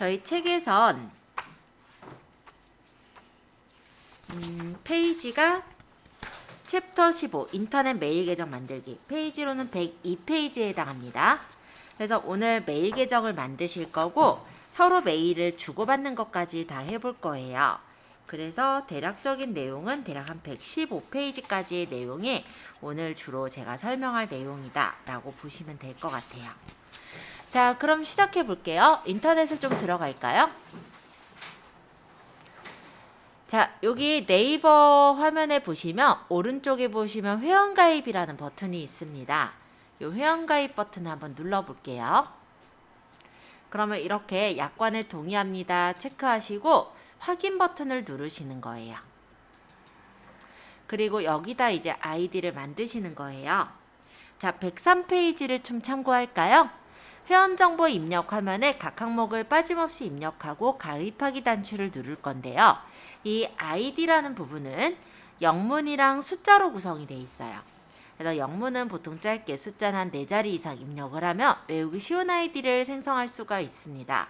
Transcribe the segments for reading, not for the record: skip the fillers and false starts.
저희 책에선 페이지가 챕터 15 인터넷 메일 계정 만들기 페이지로는 102페이지에 해당합니다. 그래서 오늘 메일 계정을 만드실 거고 서로 메일을 주고받는 것까지 다 해볼 거예요. 그래서 대략적인 내용은 대략 한 115페이지까지의 내용이 오늘 주로 제가 설명할 내용이다 라고 보시면 될 것 같아요. 자, 그럼 시작해 볼게요. 인터넷을 좀 들어갈까요? 자, 여기 네이버 화면에 보시면 오른쪽에 보시면 회원가입이라는 버튼이 있습니다. 이 회원가입 버튼 한번 눌러볼게요. 그러면 이렇게 약관에 동의합니다 체크하시고 확인 버튼을 누르시는 거예요. 그리고 여기다 이제 아이디를 만드시는 거예요. 자, 103페이지를 좀 참고할까요? 회원정보 입력 화면에 각 항목을 빠짐없이 입력하고 가입하기 단추를 누를 건데요. 이 아이디라는 부분은 영문이랑 숫자로 구성이 되어 있어요. 그래서 영문은 보통 짧게 숫자는 한 4자리 이상 입력을 하면 외우기 쉬운 아이디를 생성할 수가 있습니다.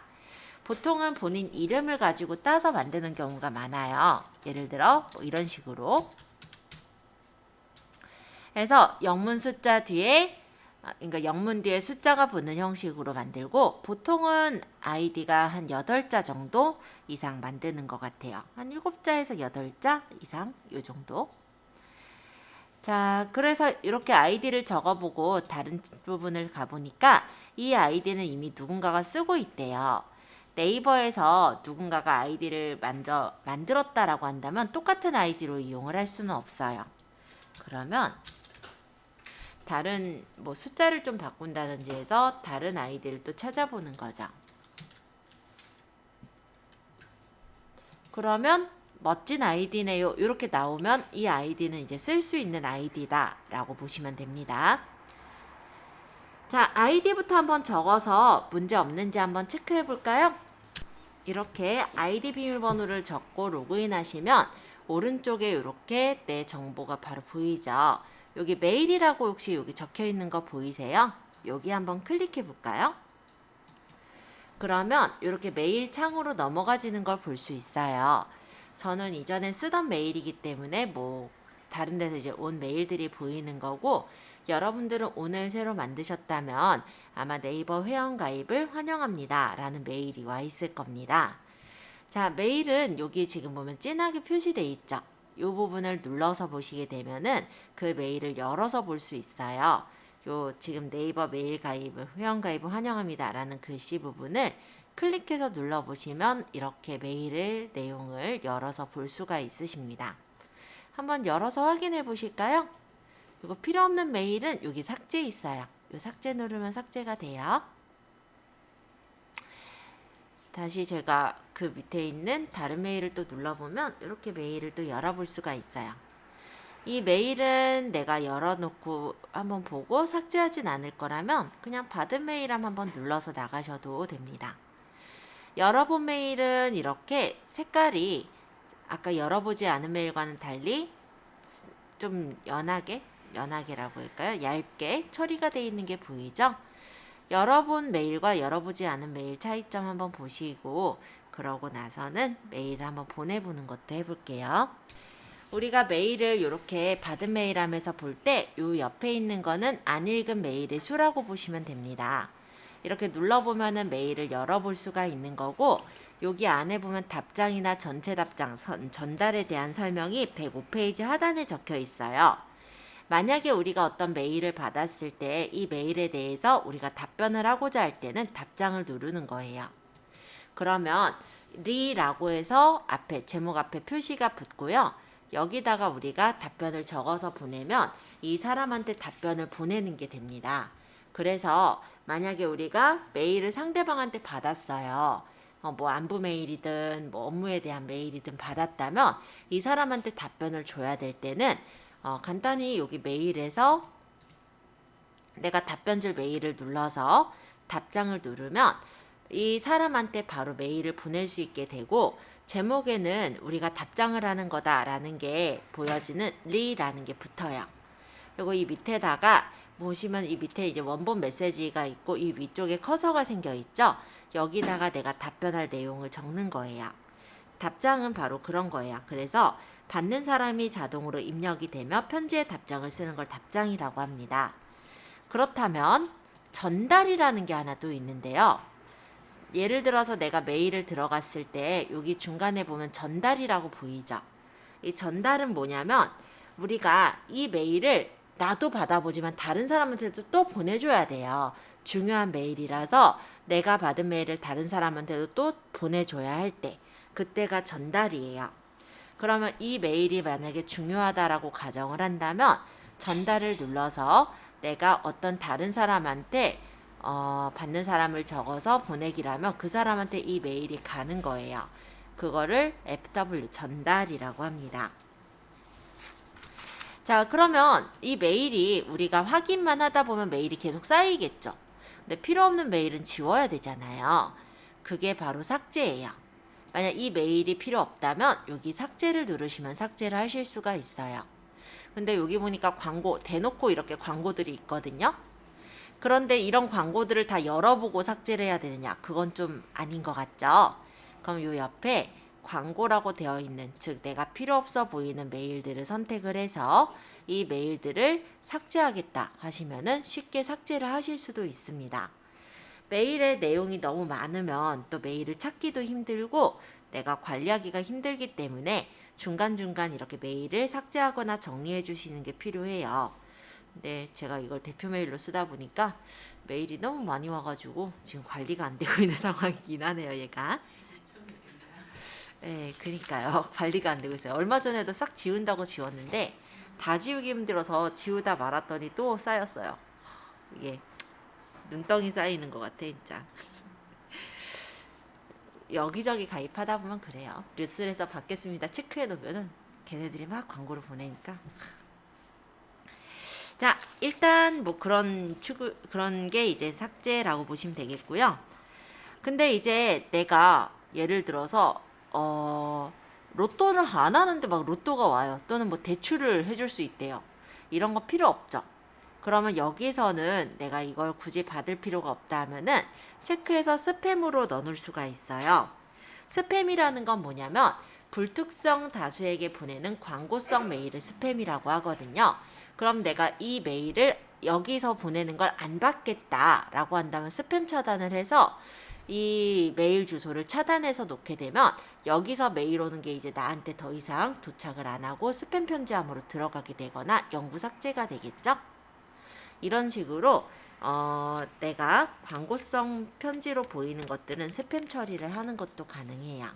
보통은 본인 이름을 가지고 따서 만드는 경우가 많아요. 예를 들어 뭐 이런 식으로 해서 영문 숫자 뒤에 그러니까 영문 뒤에 숫자가 붙는 형식으로 만들고 보통은 아이디가 한 8자 정도 이상 만드는 것 같아요. 한 7자에서 8자 이상 이 정도. 자, 그래서 이렇게 아이디를 적어보고 다른 부분을 가보니까 이 아이디는 이미 누군가가 쓰고 있대요. 네이버에서 누군가가 아이디를 만들었다라고 한다면 똑같은 아이디로 이용을 할 수는 없어요. 그러면 다른 뭐 숫자를 좀 바꾼다든지 해서 다른 아이디를 또 찾아보는 거죠. 그러면 멋진 아이디네요. 이렇게 나오면 이 아이디는 이제 쓸 수 있는 아이디다 라고 보시면 됩니다. 자, 아이디부터 한번 적어서 문제 없는지 한번 체크해 볼까요? 이렇게 아이디 비밀번호를 적고 로그인 하시면 오른쪽에 이렇게 내 정보가 바로 보이죠. 여기 메일이라고 혹시 여기 적혀 있는 거 보이세요? 여기 한번 클릭해 볼까요? 그러면 이렇게 메일 창으로 넘어가지는 걸 볼 수 있어요. 저는 이전에 쓰던 메일이기 때문에 뭐 다른 데서 이제 온 메일들이 보이는 거고 여러분들은 오늘 새로 만드셨다면 아마 네이버 회원 가입을 환영합니다 라는 메일이 와 있을 겁니다. 자, 메일은 여기 지금 보면 진하게 표시되어 있죠. 이 부분을 눌러서 보시게 되면은 그 메일을 열어서 볼 수 있어요. 요 지금 네이버 메일 가입을 회원 가입을 환영합니다 라는 글씨 부분을 클릭해서 눌러보시면 이렇게 메일을 내용을 열어서 볼 수가 있으십니다. 한번 열어서 확인해 보실까요? 이거 필요 없는 메일은 여기 삭제 있어요. 요 삭제 누르면 삭제가 돼요. 다시 제가 그 밑에 있는 다른 메일을 또 눌러보면 이렇게 메일을 또 열어볼 수가 있어요. 이 메일은 내가 열어놓고 한번 보고 삭제하진 않을 거라면 그냥 받은 메일 한번 눌러서 나가셔도 됩니다. 열어본 메일은 이렇게 색깔이 아까 열어보지 않은 메일과는 달리 좀 연하게라고 할까요? 얇게 처리가 되어 있는 게 보이죠? 열어본 메일과 열어보지 않은 메일 차이점 한번 보시고 그러고 나서는 메일을 한번 보내보는 것도 해볼게요. 우리가 메일을 이렇게 받은 메일 하면서 볼 때 이 옆에 있는 거는 안 읽은 메일의 수라고 보시면 됩니다. 이렇게 눌러보면은 메일을 열어볼 수가 있는 거고 여기 안에 보면 답장이나 전체 답장, 전달에 대한 설명이 105페이지 하단에 적혀 있어요. 만약에 우리가 어떤 메일을 받았을 때 이 메일에 대해서 우리가 답변을 하고자 할 때는 답장을 누르는 거예요. 그러면 리라고 해서 앞에 제목 앞에 표시가 붙고요. 여기다가 우리가 답변을 적어서 보내면 이 사람한테 답변을 보내는 게 됩니다. 그래서 만약에 우리가 메일을 상대방한테 받았어요. 뭐 안부 메일이든 뭐 업무에 대한 메일이든 받았다면 이 사람한테 답변을 줘야 될 때는 간단히 여기 메일에서 내가 답변 줄 메일을 눌러서 답장을 누르면 이 사람한테 바로 메일을 보낼 수 있게 되고 제목에는 우리가 답장을 하는 거다라는 게 보여지는 리라는 게 붙어요. 그리고 이 밑에다가 보시면 이 밑에 이제 원본 메시지가 있고 이 위쪽에 커서가 생겨 있죠. 여기다가 내가 답변할 내용을 적는 거예요. 답장은 바로 그런 거예요. 그래서 받는 사람이 자동으로 입력이 되며 편지에 답장을 쓰는 걸 답장이라고 합니다. 그렇다면 전달이라는 게 하나 또 있는데요. 예를 들어서 내가 메일을 들어갔을 때 여기 중간에 보면 전달이라고 보이죠. 이 전달은 뭐냐면 우리가 이 메일을 나도 받아보지만 다른 사람한테도 또 보내줘야 돼요. 중요한 메일이라서 내가 받은 메일을 다른 사람한테도 또 보내줘야 할 때, 그때가 전달이에요. 그러면 이 메일이 만약에 중요하다라고 가정을 한다면 전달을 눌러서 내가 어떤 다른 사람한테 받는 사람을 적어서 보내기라면 그 사람한테 이 메일이 가는 거예요. 그거를 FW 전달이라고 합니다. 자, 그러면 이 메일이 우리가 확인만 하다 보면 메일이 계속 쌓이겠죠. 근데 필요 없는 메일은 지워야 되잖아요. 그게 바로 삭제예요. 만약 이 메일이 필요 없다면 여기 삭제를 누르시면 삭제를 하실 수가 있어요. 근데 여기 보니까 광고, 대놓고 이렇게 광고들이 있거든요. 그런데 이런 광고들을 다 열어보고 삭제를 해야 되느냐? 그건 좀 아닌 것 같죠? 그럼 요 옆에 광고라고 되어 있는, 즉 내가 필요 없어 보이는 메일들을 선택을 해서 이 메일들을 삭제하겠다 하시면은 쉽게 삭제를 하실 수도 있습니다. 메일의 내용이 너무 많으면 또 메일을 찾기도 힘들고 내가 관리하기가 힘들기 때문에 중간중간 이렇게 메일을 삭제하거나 정리해 주시는 게 필요해요. 근데 제가 이걸 대표 메일로 쓰다 보니까 메일이 너무 많이 와가지고 지금 관리가 안 되고 있는 상황이긴 하네요, 얘가. 네, 그러니까요. 관리가 안 되고 있어요. 얼마 전에도 싹 지운다고 지웠는데 다 지우기 힘들어서 지우다 말았더니 또 쌓였어요. 이게 눈덩이 쌓이는 것 같아, 진짜. 여기저기 가입하다 보면 그래요. 뉴스에서 받겠습니다 체크해 놓으면은 걔네들이 막 광고를 보내니까. 자, 일단 뭐 그런 게 이제 삭제라고 보시면 되겠고요. 근데 이제 내가 예를 들어서 로또를 안 하는데 막 로또가 와요. 또는 뭐 대출을 해줄 수 있대요. 이런 거 필요 없죠. 그러면 여기서는 내가 이걸 굳이 받을 필요가 없다 하면은 체크해서 스팸으로 넣어놓을 수가 있어요. 스팸이라는 건 뭐냐면 불특정 다수에게 보내는 광고성 메일을 스팸이라고 하거든요. 그럼 내가 이 메일을 여기서 보내는 걸 안 받겠다라고 한다면 스팸 차단을 해서 이 메일 주소를 차단해서 놓게 되면 여기서 메일 오는 게 이제 나한테 더 이상 도착을 안 하고 스팸 편지함으로 들어가게 되거나 영구 삭제가 되겠죠. 이런 식으로 내가 광고성 편지로 보이는 것들은 스팸 처리를 하는 것도 가능해요.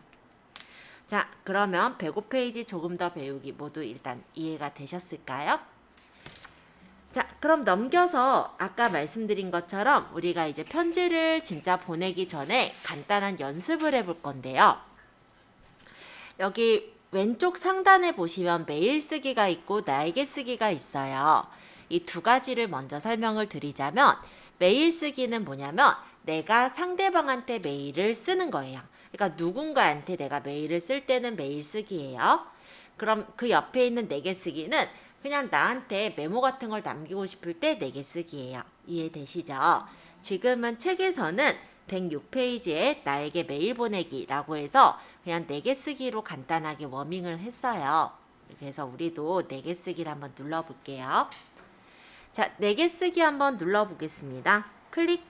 자, 그러면 105페이지 조금 더 배우기 모두 일단 이해가 되셨을까요? 자, 그럼 넘겨서 아까 말씀드린 것처럼 우리가 이제 편지를 진짜 보내기 전에 간단한 연습을 해볼 건데요. 여기 왼쪽 상단에 보시면 메일 쓰기가 있고 나에게 쓰기가 있어요. 이 두 가지를 먼저 설명을 드리자면 메일 쓰기는 뭐냐면 내가 상대방한테 메일을 쓰는 거예요. 그러니까 누군가한테 내가 메일을 쓸 때는 메일 쓰기예요. 그럼 그 옆에 있는 내게 쓰기는 그냥 나한테 메모 같은 걸 남기고 싶을 때 내게 쓰기예요. 이해되시죠? 지금은 책에서는 106페이지에 나에게 메일 보내기라고 해서 그냥 내게 쓰기로 간단하게 워밍을 했어요. 그래서 우리도 내게 쓰기를 한번 눌러볼게요. 자, 내게 쓰기 한번 눌러보겠습니다. 클릭.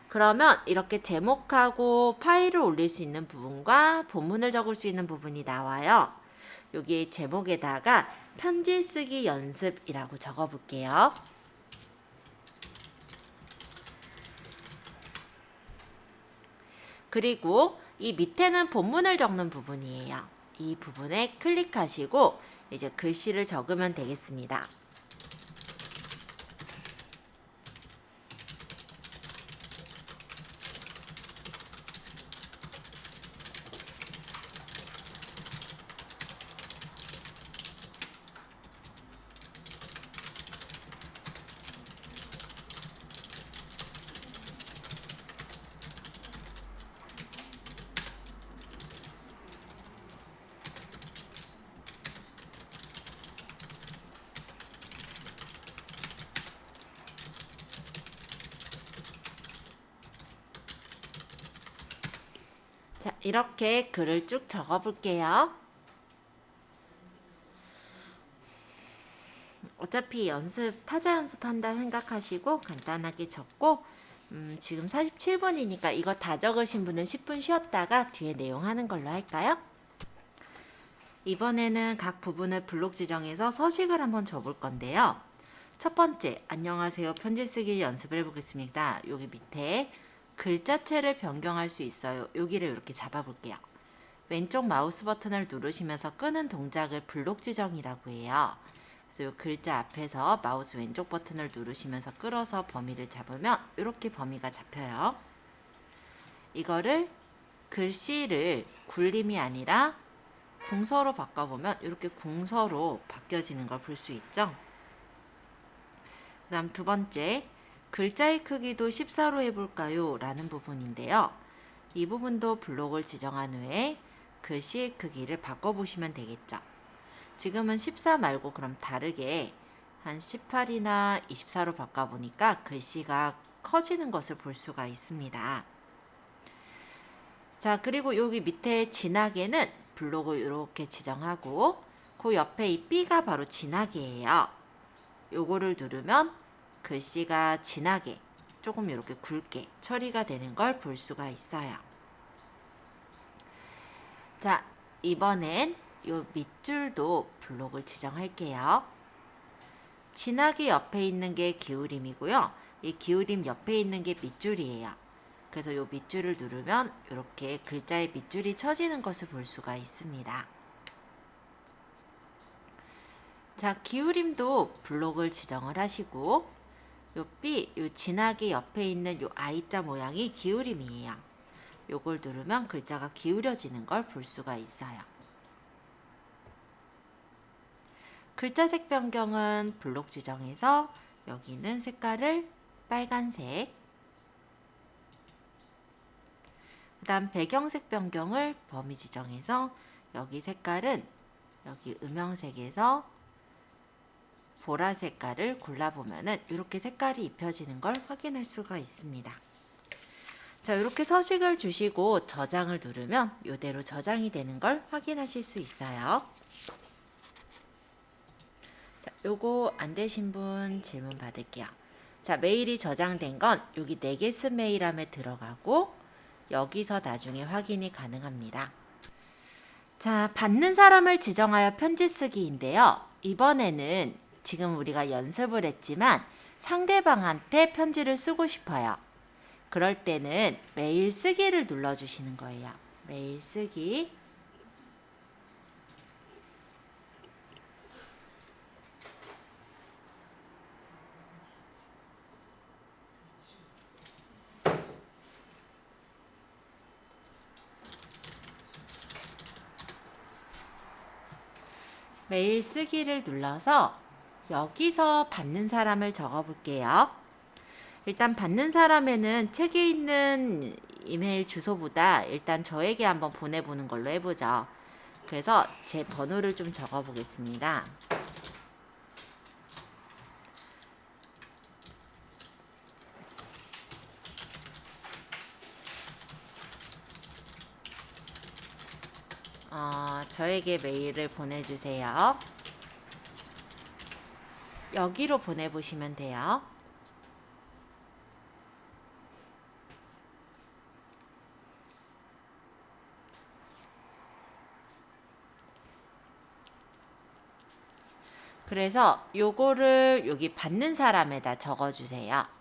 그러면 이렇게 제목하고 파일을 올릴 수 있는 부분과 본문을 적을 수 있는 부분이 나와요. 여기 제목에다가 편지 쓰기 연습이라고 적어볼게요. 그리고 이 밑에는 본문을 적는 부분이에요. 이 부분에 클릭하시고 이제 글씨를 적으면 되겠습니다. 자, 이렇게 글을 쭉 적어 볼게요. 어차피 타자 연습한다 생각하시고 간단하게 적고, 지금 47분이니까 이거 다 적으신 분은 10분 쉬었다가 뒤에 내용 하는 걸로 할까요? 이번에는 각 부분을 블록 지정해서 서식을 한번 줘볼 건데요. 첫 번째, 안녕하세요. 편지 쓰기 연습을 해보겠습니다. 여기 밑에 글자체를 변경할 수 있어요. 여기를 이렇게 잡아볼게요. 왼쪽 마우스 버튼을 누르시면서 끄는 동작을 블록 지정이라고 해요. 그래서 이 글자 앞에서 마우스 왼쪽 버튼을 누르시면서 끌어서 범위를 잡으면 이렇게 범위가 잡혀요. 이거를 글씨를 굴림이 아니라 궁서로 바꿔보면 이렇게 궁서로 바뀌어지는 걸 볼 수 있죠. 그 다음 두 번째, 글자의 크기도 14로 해볼까요? 라는 부분인데요. 이 부분도 블록을 지정한 후에 글씨의 크기를 바꿔보시면 되겠죠. 지금은 14 말고 그럼 다르게 한 18이나 24로 바꿔보니까 글씨가 커지는 것을 볼 수가 있습니다. 자, 그리고 여기 밑에 진하게는 블록을 이렇게 지정하고 그 옆에 이 B가 바로 진하게예요. 요거를 누르면 글씨가 진하게 조금 이렇게 굵게 처리가 되는 걸 볼 수가 있어요. 자, 이번엔 요 밑줄도 블록을 지정할게요. 진하게 옆에 있는 게 기울임이고요. 이 기울임 옆에 있는 게 밑줄이에요. 그래서 요 밑줄을 누르면 이렇게 글자의 밑줄이 쳐지는 것을 볼 수가 있습니다. 자, 기울임도 블록을 지정을 하시고 요 B, 요 진하게 옆에 있는 요 I자 모양이 기울임이에요. 요걸 누르면 글자가 기울여지는 걸 볼 수가 있어요. 글자색 변경은 블록 지정해서 여기는 색깔을 빨간색, 그 다음 배경색 변경을 범위 지정해서 여기 색깔은 여기 음영색에서 보라 색깔을 골라보면은 이렇게 색깔이 입혀지는 걸 확인할 수가 있습니다. 자, 이렇게 서식을 주시고 저장을 누르면 이대로 저장이 되는 걸 확인하실 수 있어요. 자, 요거 안 되신 분 질문 받을게요. 자, 메일이 저장된 건 여기 네게스 메일함에 들어가고 여기서 나중에 확인이 가능합니다. 자, 받는 사람을 지정하여 편지 쓰기인데요. 이번에는 지금 우리가 연습을 했지만 상대방한테 편지를 쓰고 싶어요. 그럴 때는 메일 쓰기를 눌러주시는 거예요. 메일 쓰기. 메일 쓰기를 눌러서 여기서 받는 사람을 적어 볼게요. 일단 받는 사람에는 책에 있는 이메일 주소보다 일단 저에게 한번 보내보는 걸로 해보죠. 그래서 제 번호를 좀 적어 보겠습니다. 저에게 메일을 보내주세요. 여기로 보내보시면 돼요. 그래서 요거를 여기 받는 사람에다 적어주세요.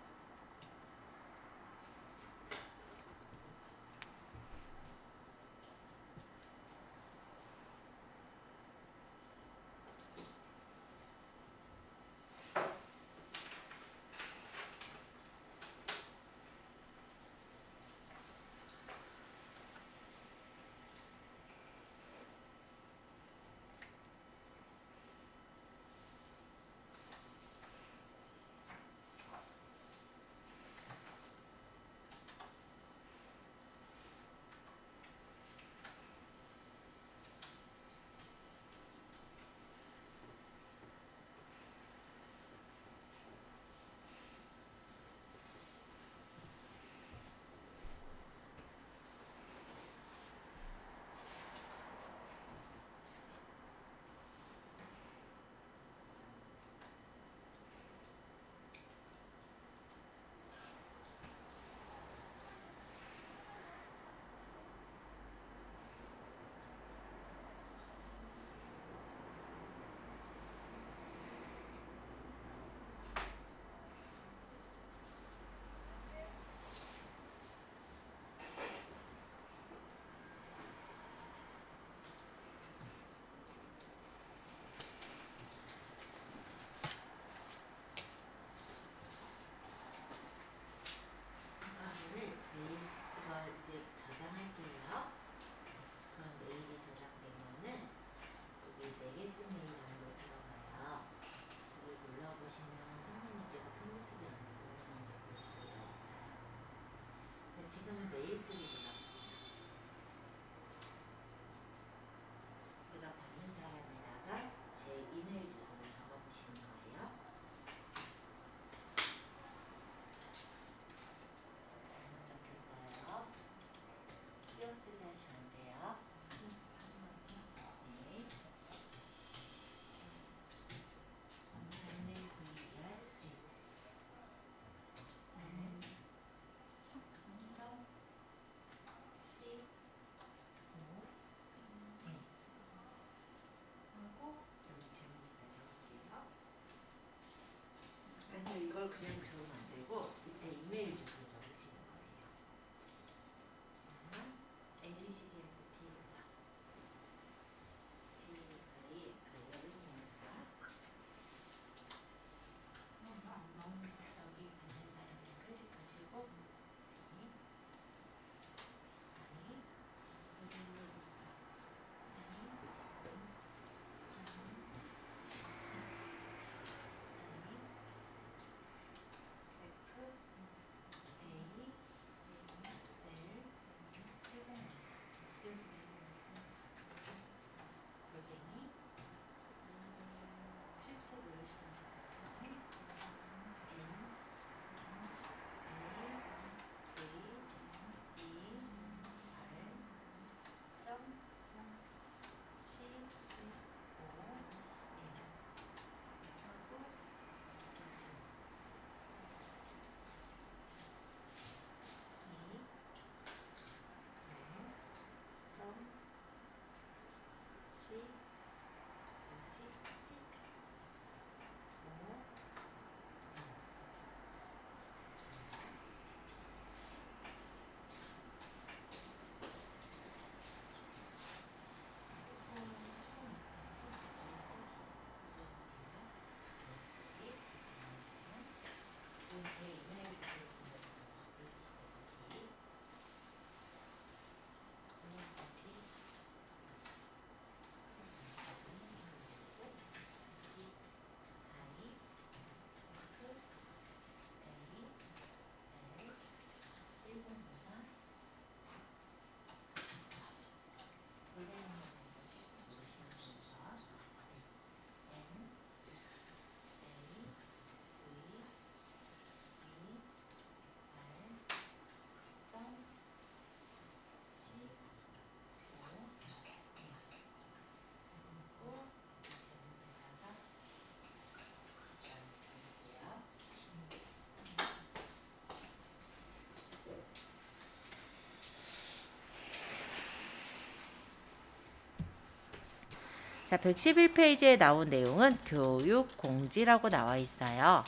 자, 111페이지에 나온 내용은 교육공지라고 나와 있어요.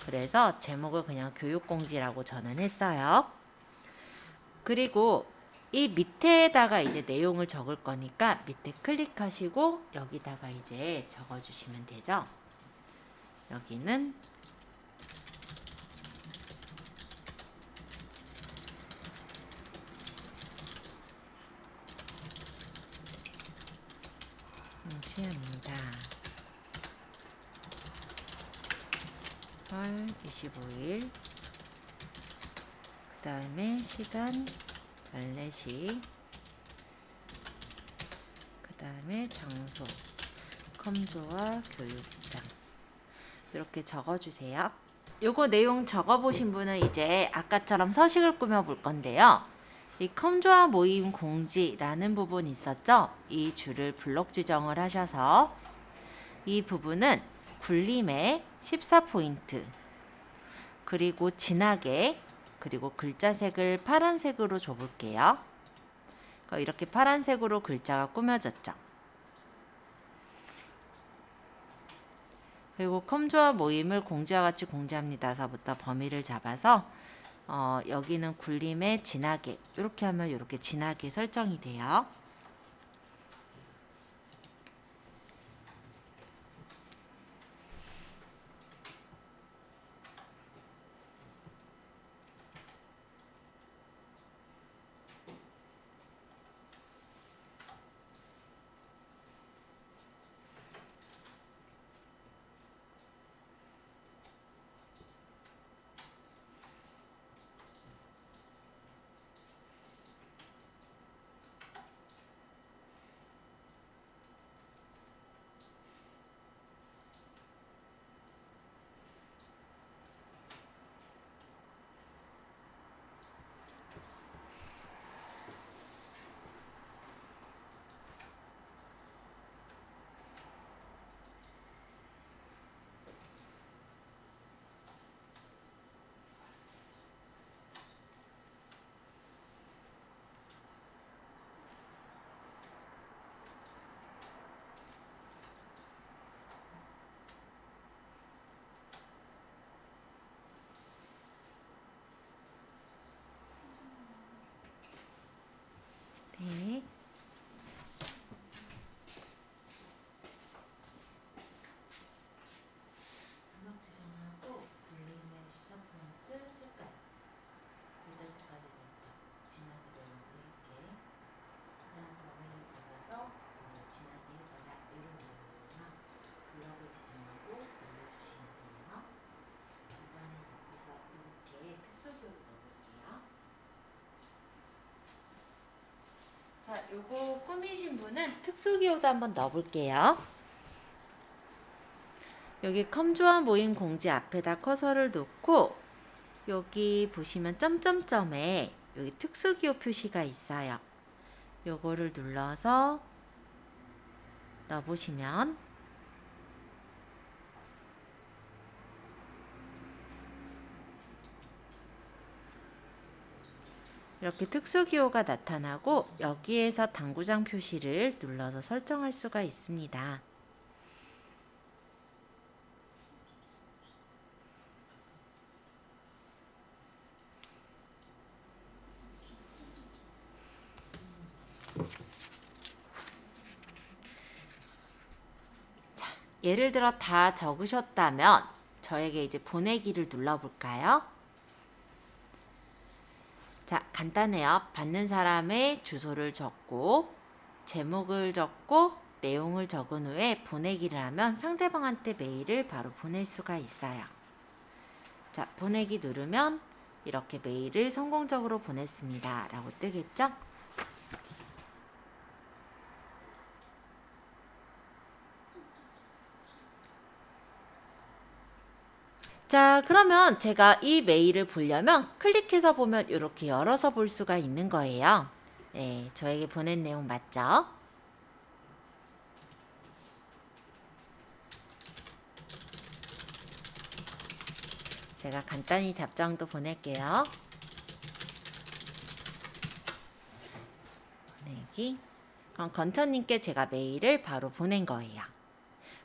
그래서 제목을 그냥 교육공지라고 저는 했어요. 그리고 이 밑에다가 이제 내용을 적을 거니까 밑에 클릭하시고 여기다가 이제 적어주시면 되죠. 여기는 공지입니다. 8월 25일 그 다음에 시간 14시 그 다음에 장소 컴조와 교육장 이렇게 적어주세요. 요거 내용 적어보신 분은 이제 아까처럼 서식을 꾸며볼 건데요. 이 컴조와 모임 공지라는 부분이 있었죠. 이 줄을 블록 지정을 하셔서 이 부분은 굴림의 14포인트 그리고 진하게 그리고 글자색을 파란색으로 줘볼게요. 이렇게 파란색으로 글자가 꾸며졌죠. 그리고 컴조와 모임을 공지와 같이 공지합니다서부터 범위를 잡아서 여기는 굴림에 진하게 이렇게 하면 이렇게 진하게 설정이 돼요. 네. 음악 지정하고 굴림의 14포인트 색깔 글자 색깔이 됐죠. 진하게 되고 이렇게 그다음 범위를 잡아서 진하게 해봐라 이런 내용이고요. 블럭을 지정하고 올려주시면 돼요. 이번에 여기서 이렇게 특수교를 넣어볼게요. 자, 요거 꾸미신 분은 특수기호도 한번 넣어볼게요. 여기 컴조와 모임 공지 앞에다 커서를 놓고 여기 보시면 점점점에 여기 특수기호 표시가 있어요. 요거를 눌러서 넣어보시면 이렇게 특수기호가 나타나고 여기에서 당구장 표시를 눌러서 설정할 수가 있습니다. 자, 예를 들어 다 적으셨다면 저에게 이제 보내기를 눌러볼까요? 자, 간단해요. 받는 사람의 주소를 적고 제목을 적고 내용을 적은 후에 보내기를 하면 상대방한테 메일을 바로 보낼 수가 있어요. 자, 보내기 누르면 이렇게 메일을 성공적으로 보냈습니다 라고 뜨겠죠? 자, 그러면 제가 이 메일을 보려면 클릭해서 보면 이렇게 열어서 볼 수가 있는 거예요. 네, 저에게 보낸 내용 맞죠? 제가 간단히 답장도 보낼게요. 보내기 그럼 건천님께 제가 메일을 바로 보낸 거예요.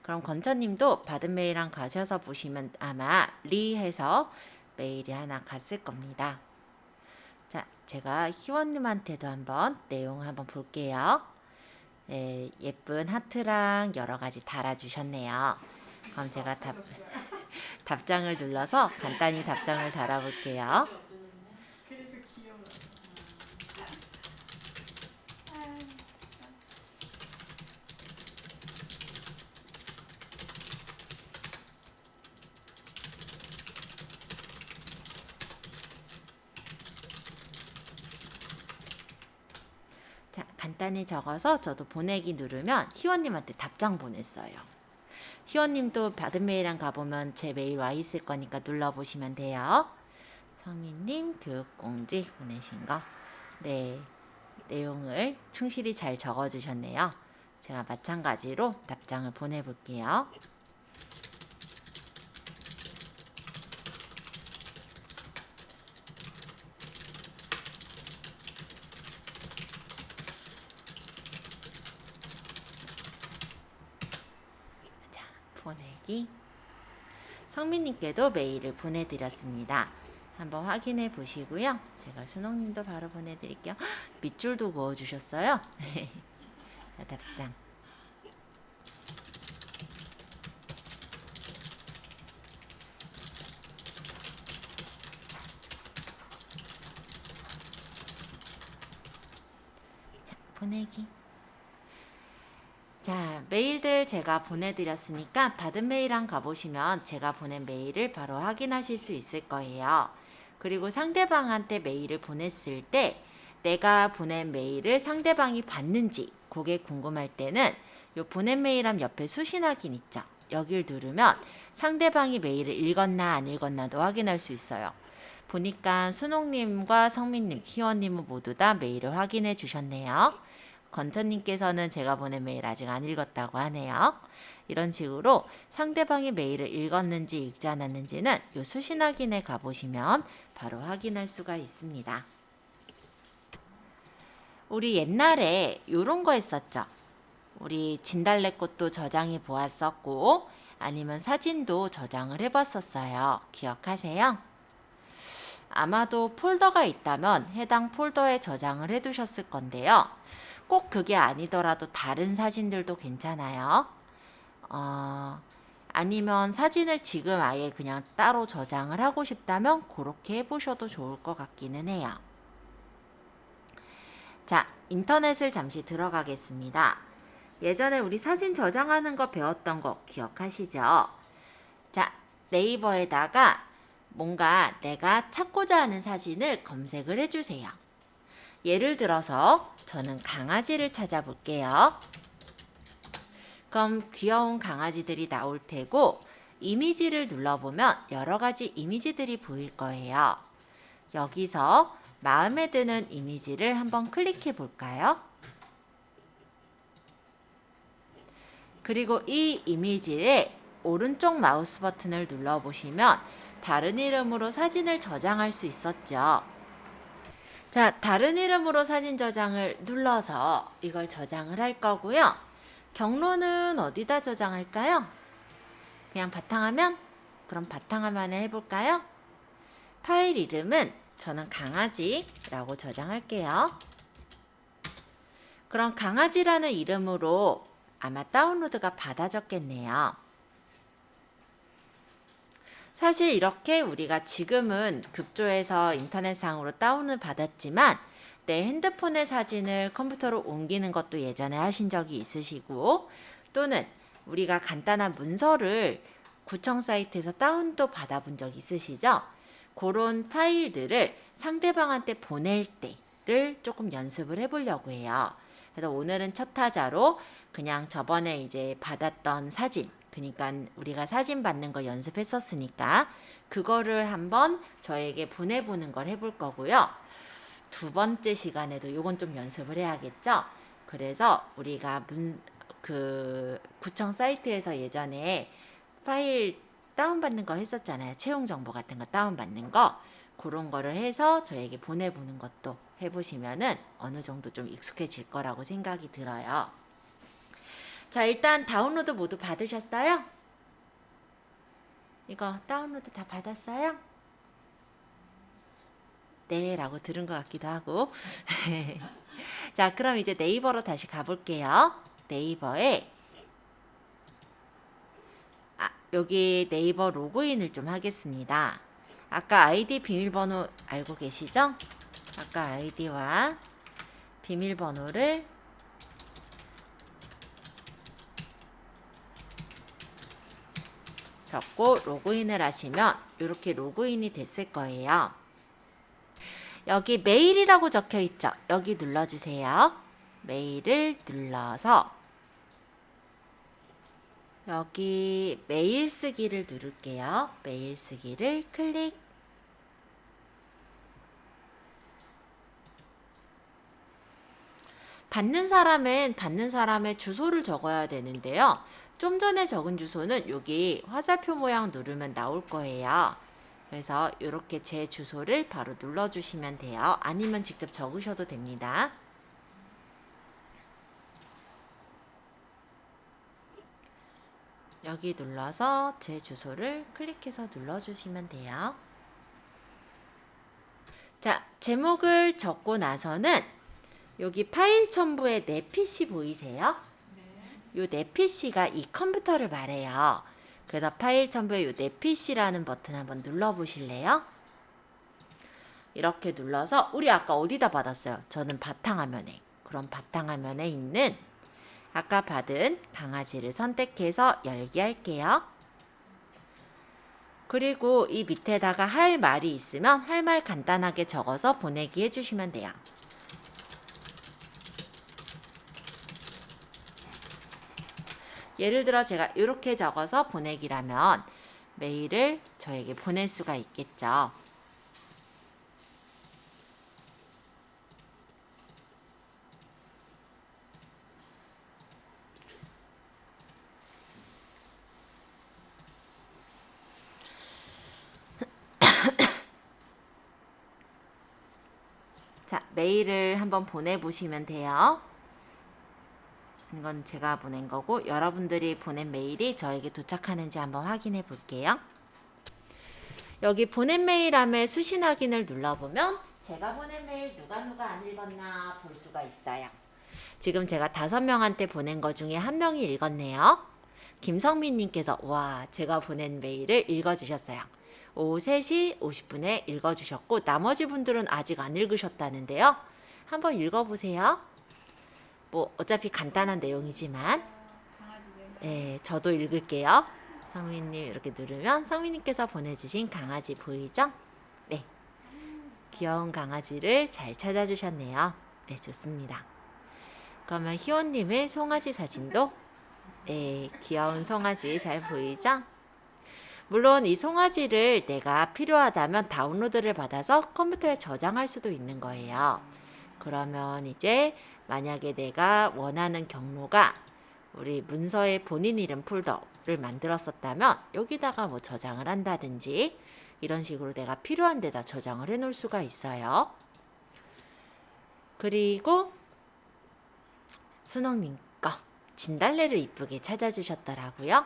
그럼 건천님도 받은 메일랑 가셔서 보시면 아마 리 해서 메일이 하나 갔을 겁니다. 자, 제가 희원님한테도 한번 내용 한번 볼게요. 네, 예쁜 하트랑 여러 가지 달아주셨네요. 그럼 제가 답장을 눌러서 간단히 답장을 달아볼게요. 자, 간단히 적어서 저도 보내기 누르면 희원님한테 답장 보냈어요. 희원님도 받은 메일랑 가보면 제 메일 와 있을 거니까 눌러보시면 돼요. 성민님 교육공지 보내신 거. 네, 내용을 충실히 잘 적어주셨네요. 제가 마찬가지로 답장을 보내볼게요. 자, 보내기. 성민님께도 메일을 보내드렸습니다. 한번 확인해 보시고요. 제가 순옥님도 바로 보내드릴게요. 헉, 밑줄도 그어주셨어요. 자, 답장. 자, 보내기. 자, 메일들 제가 보내드렸으니까 받은 메일함 가보시면 제가 보낸 메일을 바로 확인하실 수 있을 거예요. 그리고 상대방한테 메일을 보냈을 때 내가 보낸 메일을 상대방이 봤는지 그게 궁금할 때는 요 보낸 메일함 옆에 수신 확인 있죠. 여길 누르면 상대방이 메일을 읽었나 안 읽었나도 확인할 수 있어요. 보니까 순옥님과 성민님, 희원님은 모두 다 메일을 확인해 주셨네요. 건천님께서는 제가 보낸 메일 아직 안 읽었다고 하네요. 이런 식으로 상대방이 메일을 읽었는지 읽지 않았는지는 요 수신 확인에 가보시면 바로 확인할 수가 있습니다. 우리 옛날에 요런 거 했었죠. 우리 진달래꽃도 저장해 보았었고 아니면 사진도 저장을 해봤었어요. 기억하세요? 아마도 폴더가 있다면 해당 폴더에 저장을 해두셨을 건데요. 꼭 그게 아니더라도 다른 사진들도 괜찮아요. 아니면 사진을 지금 아예 그냥 따로 저장을 하고 싶다면 그렇게 해보셔도 좋을 것 같기는 해요. 자, 인터넷을 잠시 들어가겠습니다. 예전에 우리 사진 저장하는 거 배웠던 거 기억하시죠? 자, 네이버에다가 뭔가 내가 찾고자 하는 사진을 검색을 해주세요. 예를 들어서 저는 강아지를 찾아볼게요. 그럼 귀여운 강아지들이 나올 테고 이미지를 눌러보면 여러 가지 이미지들이 보일 거예요. 여기서 마음에 드는 이미지를 한번 클릭해 볼까요? 그리고 이 이미지에 오른쪽 마우스 버튼을 눌러보시면 다른 이름으로 사진을 저장할 수 있었죠. 자, 다른 이름으로 사진 저장을 눌러서 이걸 저장을 할 거고요. 경로는 어디다 저장할까요? 그냥 바탕화면? 그럼 바탕화면에 해볼까요? 파일 이름은 저는 강아지라고 저장할게요. 그럼 강아지라는 이름으로 아마 다운로드가 받아졌겠네요. 사실 이렇게 우리가 지금은 급조해서 인터넷상으로 다운을 받았지만 내 핸드폰의 사진을 컴퓨터로 옮기는 것도 예전에 하신 적이 있으시고 또는 우리가 간단한 문서를 구청 사이트에서 다운도 받아본 적 있으시죠? 그런 파일들을 상대방한테 보낼 때를 조금 연습을 해보려고 해요. 그래서 오늘은 첫 타자로 그냥 저번에 이제 받았던 사진, 그러니까 우리가 사진 받는 거 연습했었으니까 그거를 한번 저에게 보내보는 걸 해볼 거고요. 두 번째 시간에도 요건 좀 연습을 해야겠죠. 그래서 우리가 구청 사이트에서 예전에 파일 다운받는 거 했었잖아요. 채용 정보 같은 거 다운받는 거. 그런 거를 해서 저에게 보내보는 것도 해보시면은 어느 정도 좀 익숙해질 거라고 생각이 들어요. 자, 일단 다운로드 모두 받으셨어요? 이거 다운로드 다 받았어요? 네, 라고 들은 것 같기도 하고. 자, 그럼 이제 네이버로 다시 가볼게요. 네이버에 여기 네이버 로그인을 좀 하겠습니다. 아까 아이디 비밀번호 알고 계시죠? 아까 아이디와 비밀번호를 적고 로그인을 하시면 이렇게 로그인이 됐을 거예요. 여기 메일이라고 적혀 있죠? 여기 눌러주세요. 메일을 눌러서 여기 메일 쓰기를 누를게요. 메일 쓰기를 클릭. 받는 사람은 받는 사람의 주소를 적어야 되는데요. 좀 전에 적은 주소는 여기 화살표 모양 누르면 나올 거예요. 그래서 이렇게 제 주소를 바로 눌러주시면 돼요. 아니면 직접 적으셔도 됩니다. 여기 눌러서 제 주소를 클릭해서 눌러주시면 돼요. 자, 제목을 적고 나서는 여기 파일 첨부에 내 PC 보이세요? 네. 요 내 PC가 이 컴퓨터를 말해요. 그래서 파일 첨부에 요 내 PC라는 버튼 한번 눌러보실래요? 이렇게 눌러서 우리 아까 어디다 받았어요? 저는 바탕화면에. 그럼 바탕화면에 있는 아까 받은 강아지를 선택해서 열기 할게요. 그리고 이 밑에다가 할 말이 있으면 할 말 간단하게 적어서 보내기 해주시면 돼요. 예를 들어 제가 이렇게 적어서 보내기라면 메일을 저에게 보낼 수가 있겠죠. 자, 메일을 한번 보내보시면 돼요. 이건 제가 보낸 거고 여러분들이 보낸 메일이 저에게 도착하는지 한번 확인해 볼게요. 여기 보낸 메일함에 수신 확인을 눌러보면 제가 보낸 메일 누가 안 읽었나 볼 수가 있어요. 지금 제가 5명한테 보낸 거 중에 1명이 읽었네요. 김성민님께서 와 제가 보낸 메일을 읽어주셨어요. 오후 3시 50분에 읽어주셨고 나머지 분들은 아직 안 읽으셨다는데요. 한번 읽어보세요. 뭐 어차피 간단한 내용이지만 저도 읽을게요. 성민님 이렇게 누르면 성민님께서 보내주신 강아지 보이죠? 네, 귀여운 강아지를 잘 찾아주셨네요. 네, 좋습니다. 그러면 희원님의 송아지 사진도 귀여운 송아지 잘 보이죠? 물론 이 송아지를 내가 필요하다면 다운로드를 받아서 컴퓨터에 저장할 수도 있는 거예요. 그러면 이제 만약에 내가 원하는 경로가 우리 문서의 본인 이름 폴더를 만들었었다면 여기다가 뭐 저장을 한다든지 이런 식으로 내가 필요한 데다 저장을 해 놓을 수가 있어요. 그리고 순옥님 거 진달래를 이쁘게 찾아주셨더라고요.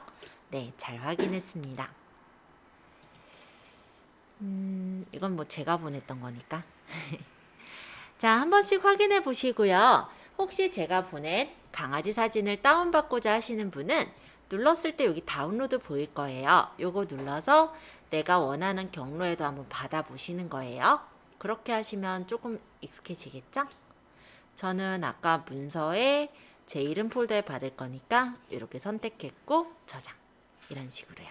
네, 잘 확인했습니다. 이건 뭐 제가 보냈던 거니까. 자, 한 번씩 확인해 보시고요. 혹시 제가 보낸 강아지 사진을 다운받고자 하시는 분은 눌렀을 때 여기 다운로드 보일 거예요. 요거 눌러서 내가 원하는 경로에도 한번 받아 보시는 거예요. 그렇게 하시면 조금 익숙해지겠죠? 저는 아까 문서에 제 이름 폴더에 받을 거니까 이렇게 선택했고 저장 이런 식으로요.